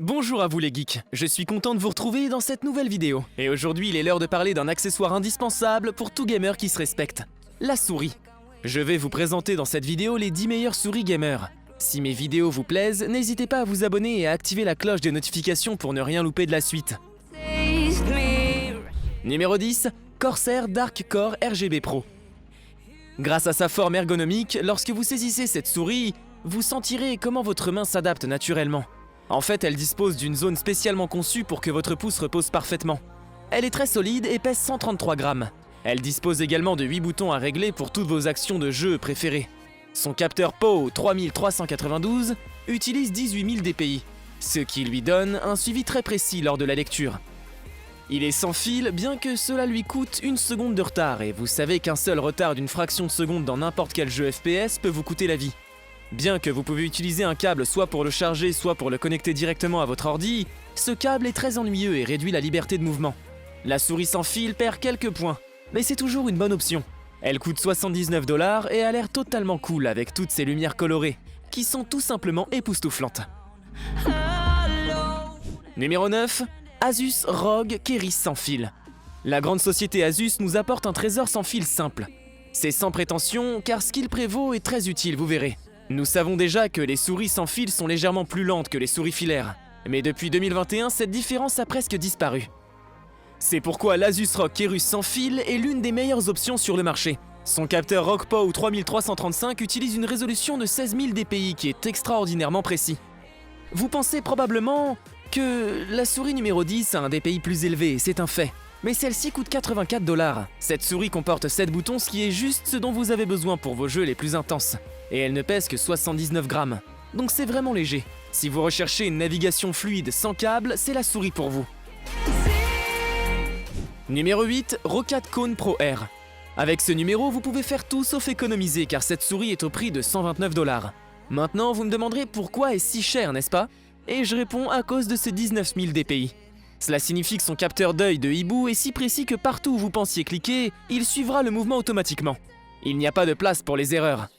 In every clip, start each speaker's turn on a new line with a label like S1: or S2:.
S1: Bonjour à vous les geeks, je suis content de vous retrouver dans cette nouvelle vidéo. Et aujourd'hui il est l'heure de parler d'un accessoire indispensable pour tout gamer qui se respecte, la souris. Je vais vous présenter dans cette vidéo les 10 meilleures souris gamers. Si mes vidéos vous plaisent, n'hésitez pas à vous abonner et à activer la cloche des notifications pour ne rien louper de la suite. Numéro 10, Corsair Dark Core RGB Pro. Grâce à sa forme ergonomique, lorsque vous saisissez cette souris, vous sentirez comment votre main s'adapte naturellement. En fait, elle dispose d'une zone spécialement conçue pour que votre pouce repose parfaitement. Elle est très solide et pèse 133 grammes. Elle dispose également de 8 boutons à régler pour toutes vos actions de jeu préférées. Son capteur POW 3392 utilise 18 000 dpi, ce qui lui donne un suivi très précis lors de la lecture. Il est sans fil, bien que cela lui coûte 1 seconde de retard, et vous savez qu'un seul retard d'une fraction de seconde dans n'importe quel jeu FPS peut vous coûter la vie. Bien que vous pouvez utiliser un câble soit pour le charger, soit pour le connecter directement à votre ordi, ce câble est très ennuyeux et réduit la liberté de mouvement. La souris sans fil perd quelques points, mais c'est toujours une bonne option. Elle coûte 79 $ et a l'air totalement cool avec toutes ces lumières colorées, qui sont tout simplement époustouflantes. Numéro 9, Asus ROG Keris sans fil. La grande société Asus nous apporte un trésor sans fil simple. C'est sans prétention, car ce qu'il prévaut est très utile, vous verrez. Nous savons déjà que les souris sans fil sont légèrement plus lentes que les souris filaires, mais depuis 2021, cette différence a presque disparu. C'est pourquoi l'Asus ROG Keris sans fil est l'une des meilleures options sur le marché. Son capteur ROG POW 3335 utilise une résolution de 16 000 dpi qui est extraordinairement précis. Vous pensez probablement que la souris numéro 10 a un dpi plus élevé, c'est un fait. Mais celle-ci coûte 84 $. Cette souris comporte 7 boutons, ce qui est juste ce dont vous avez besoin pour vos jeux les plus intenses. Et elle ne pèse que 79 grammes. Donc c'est vraiment léger. Si vous recherchez une navigation fluide sans câble, c'est la souris pour vous. Numéro 8, Roccat Kone Pro R. Avec ce numéro, vous pouvez faire tout sauf économiser car cette souris est au prix de 129 $. Maintenant, vous me demanderez pourquoi est-ce si cher, n'est-ce pas? Et je réponds à cause de ces 19 000 dpi. Cela signifie que son capteur d'œil de hibou est si précis que partout où vous pensiez cliquer, il suivra le mouvement automatiquement. Il n'y a pas de place pour les erreurs.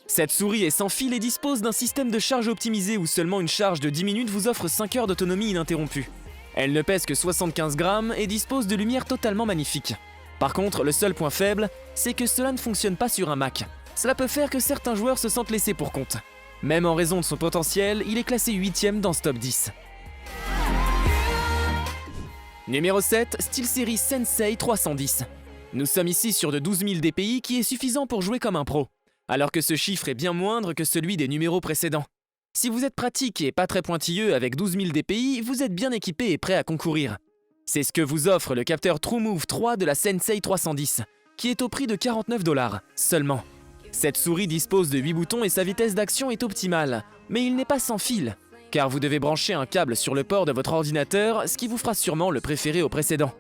S1: Cette souris est sans fil et dispose d'un système de charge optimisé où seulement une charge de 10 minutes vous offre 5 heures d'autonomie ininterrompue. Elle ne pèse que 75 grammes et dispose de lumière totalement magnifique. Par contre, le seul point faible, c'est que cela ne fonctionne pas sur un Mac. Cela peut faire que certains joueurs se sentent laissés pour compte. Même en raison de son potentiel, il est classé 8e dans ce top 10. Numéro 7, SteelSeries Sensei 310. Nous sommes ici sur de 12 000 dpi qui est suffisant pour jouer comme un pro, alors que ce chiffre est bien moindre que celui des numéros précédents. Si vous êtes pratique et pas très pointilleux avec 12 000 dpi, vous êtes bien équipé et prêt à concourir. C'est ce que vous offre le capteur TrueMove 3 de la Sensei 310, qui est au prix de 49 $ seulement. Cette souris dispose de 8 boutons et sa vitesse d'action est optimale, mais il n'est pas sans fil, car vous devez brancher un câble sur le port de votre ordinateur, ce qui vous fera sûrement le préférer au précédent.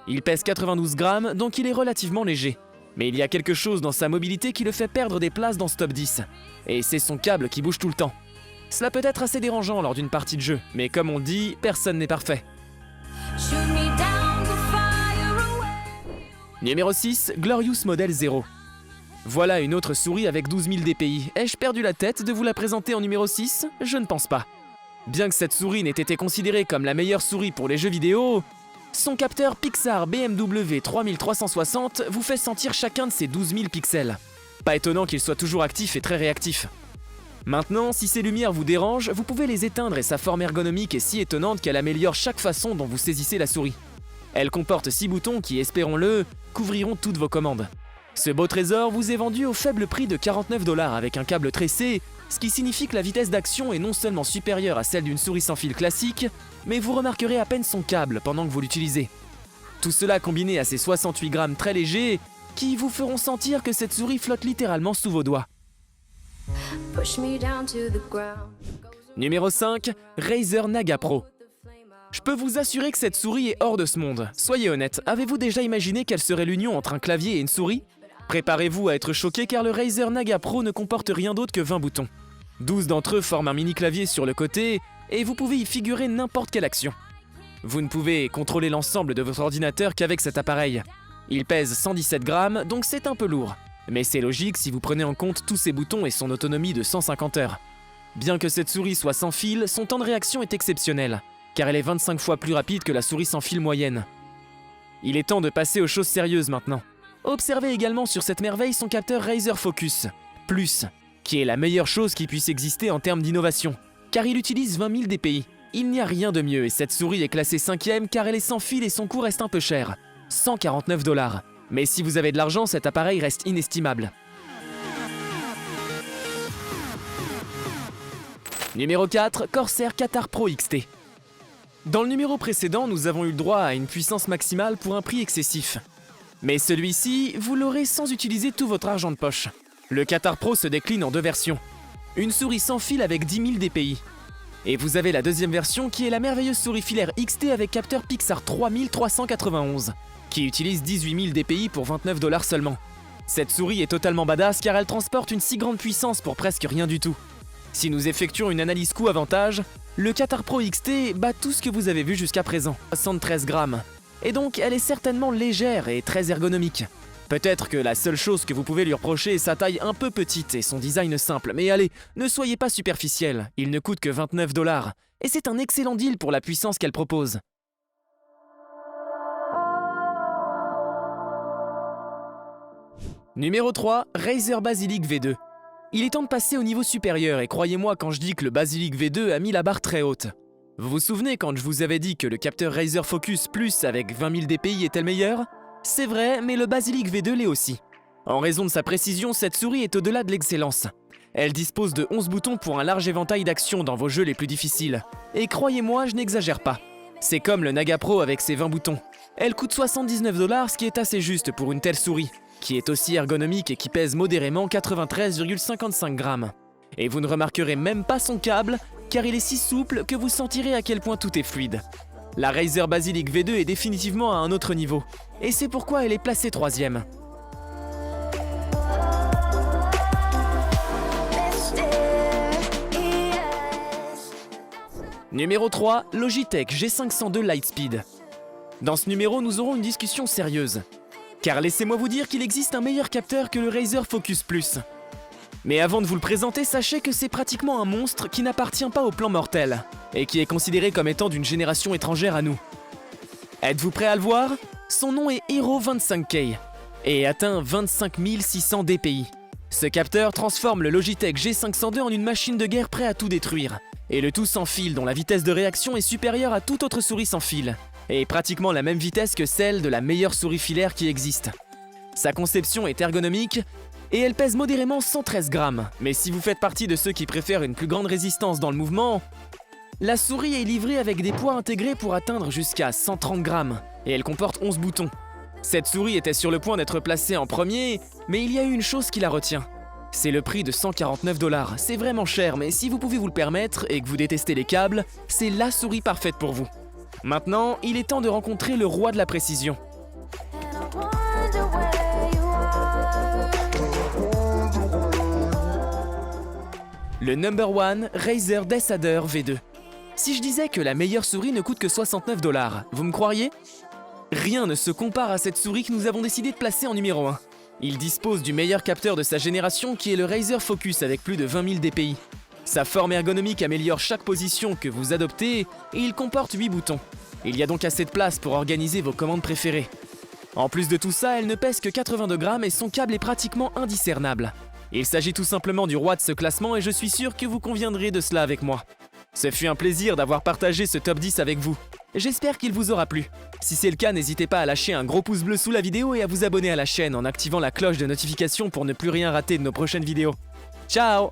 S1: Il pèse 92 grammes, donc il est relativement léger. Mais il y a quelque chose dans sa mobilité qui le fait perdre des places dans ce top 10. Et c'est son câble qui bouge tout le temps. Cela peut être assez dérangeant lors d'une partie de jeu, mais comme on dit, personne n'est parfait. Numéro 6, Glorious Model 0. Voilà une autre souris avec 12 000 dpi. Ai-je perdu la tête de vous la présenter en numéro 6? Je ne pense pas. Bien que cette souris n'ait été considérée comme la meilleure souris pour les jeux vidéo, son capteur Pixar BMW 3360 vous fait sentir chacun de ses 12 000 pixels. Pas étonnant qu'il soit toujours actif et très réactif. Maintenant, si ces lumières vous dérangent, vous pouvez les éteindre et sa forme ergonomique est si étonnante qu'elle améliore chaque façon dont vous saisissez la souris. Elle comporte 6 boutons qui, espérons-le, couvriront toutes vos commandes. Ce beau trésor vous est vendu au faible prix de 49 $ avec un câble tressé, ce qui signifie que la vitesse d'action est non seulement supérieure à celle d'une souris sans fil classique, mais vous remarquerez à peine son câble pendant que vous l'utilisez. Tout cela combiné à ces 68 grammes très légers, qui vous feront sentir que cette souris flotte littéralement sous vos doigts. Numéro 5, Razer Naga Pro. Je peux vous assurer que cette souris est hors de ce monde. Soyez honnête, avez-vous déjà imaginé quelle serait l'union entre un clavier et une souris? Préparez-vous à être choqué car le Razer Naga Pro ne comporte rien d'autre que 20 boutons. 12 d'entre eux forment un mini-clavier sur le côté et vous pouvez y figurer n'importe quelle action. Vous ne pouvez contrôler l'ensemble de votre ordinateur qu'avec cet appareil. Il pèse 117 grammes, donc c'est un peu lourd. Mais c'est logique si vous prenez en compte tous ces boutons et son autonomie de 150 heures. Bien que cette souris soit sans fil, son temps de réaction est exceptionnel, car elle est 25 fois plus rapide que la souris sans fil moyenne. Il est temps de passer aux choses sérieuses maintenant. Observez également sur cette merveille son capteur Razer Focus Plus, qui est la meilleure chose qui puisse exister en termes d'innovation, car il utilise 20 000 dpi. Il n'y a rien de mieux et cette souris est classée 5e car elle est sans fil et son coût reste un peu cher, 149 $. Mais si vous avez de l'argent, cet appareil reste inestimable. Numéro 4, Corsair Qatar Pro XT. Dans le numéro précédent, nous avons eu le droit à une puissance maximale pour un prix excessif. Mais celui-ci, vous l'aurez sans utiliser tout votre argent de poche. Le Qatar Pro se décline en deux versions. Une souris sans fil avec 10 000 dpi. Et vous avez la deuxième version qui est la merveilleuse souris filaire XT avec capteur Pixar 3391, qui utilise 18 000 dpi pour 29 $ seulement. Cette souris est totalement badass car elle transporte une si grande puissance pour presque rien du tout. Si nous effectuons une analyse coût-avantage, le Qatar Pro XT bat tout ce que vous avez vu jusqu'à présent, 73 grammes. Et donc elle est certainement légère et très ergonomique. Peut-être que la seule chose que vous pouvez lui reprocher est sa taille un peu petite et son design simple, mais allez, ne soyez pas superficiel, il ne coûte que 29 $, et c'est un excellent deal pour la puissance qu'elle propose. Numéro 3, Razer Basilisk V2. Il est temps de passer au niveau supérieur et croyez-moi quand je dis que le Basilisk V2 a mis la barre très haute. Vous vous souvenez quand je vous avais dit que le capteur Razer Focus Plus avec 20 000 dpi était le meilleur ? C'est vrai, mais le Basilisk V2 l'est aussi. En raison de sa précision, cette souris est au-delà de l'excellence. Elle dispose de 11 boutons pour un large éventail d'actions dans vos jeux les plus difficiles. Et croyez-moi, je n'exagère pas. C'est comme le Naga Pro avec ses 20 boutons. Elle coûte 79 $, ce qui est assez juste pour une telle souris, qui est aussi ergonomique et qui pèse modérément 93,55 grammes. Et vous ne remarquerez même pas son câble, car il est si souple que vous sentirez à quel point tout est fluide. La Razer Basilisk V2 est définitivement à un autre niveau, et c'est pourquoi elle est placée 3e. Numéro 3, Logitech G502 Lightspeed. Dans ce numéro, nous aurons une discussion sérieuse. Car laissez-moi vous dire qu'il existe un meilleur capteur que le Razer Focus Plus. Mais avant de vous le présenter, sachez que c'est pratiquement un monstre qui n'appartient pas au plan mortel, et qui est considéré comme étant d'une génération étrangère à nous. Êtes-vous prêt à le voir ? Son nom est Hero 25K, et atteint 25 600 dpi. Ce capteur transforme le Logitech G502 en une machine de guerre prêt à tout détruire, et le tout sans fil dont la vitesse de réaction est supérieure à toute autre souris sans fil, et pratiquement la même vitesse que celle de la meilleure souris filaire qui existe. Sa conception est ergonomique, et elle pèse modérément 113 grammes, mais si vous faites partie de ceux qui préfèrent une plus grande résistance dans le mouvement, la souris est livrée avec des poids intégrés pour atteindre jusqu'à 130 grammes, et elle comporte 11 boutons. Cette souris était sur le point d'être placée en premier, mais il y a eu une chose qui la retient. C'est le prix de 149 $. C'est vraiment cher, mais si vous pouvez vous le permettre et que vous détestez les câbles, c'est la souris parfaite pour vous. Maintenant, il est temps de rencontrer le roi de la précision. Le number one, Razer Desader V2. Si je disais que la meilleure souris ne coûte que 69 $, vous me croiriez ? Rien ne se compare à cette souris que nous avons décidé de placer en numéro 1. Il dispose du meilleur capteur de sa génération qui est le Razer Focus avec plus de 20 000 dpi. Sa forme ergonomique améliore chaque position que vous adoptez et il comporte 8 boutons. Il y a donc assez de place pour organiser vos commandes préférées. En plus de tout ça, elle ne pèse que 82 grammes et son câble est pratiquement indiscernable. Il s'agit tout simplement du roi de ce classement et je suis sûr que vous conviendrez de cela avec moi. Ce fut un plaisir d'avoir partagé ce top 10 avec vous. J'espère qu'il vous aura plu. Si c'est le cas, n'hésitez pas à lâcher un gros pouce bleu sous la vidéo et à vous abonner à la chaîne en activant la cloche de notification pour ne plus rien rater de nos prochaines vidéos. Ciao!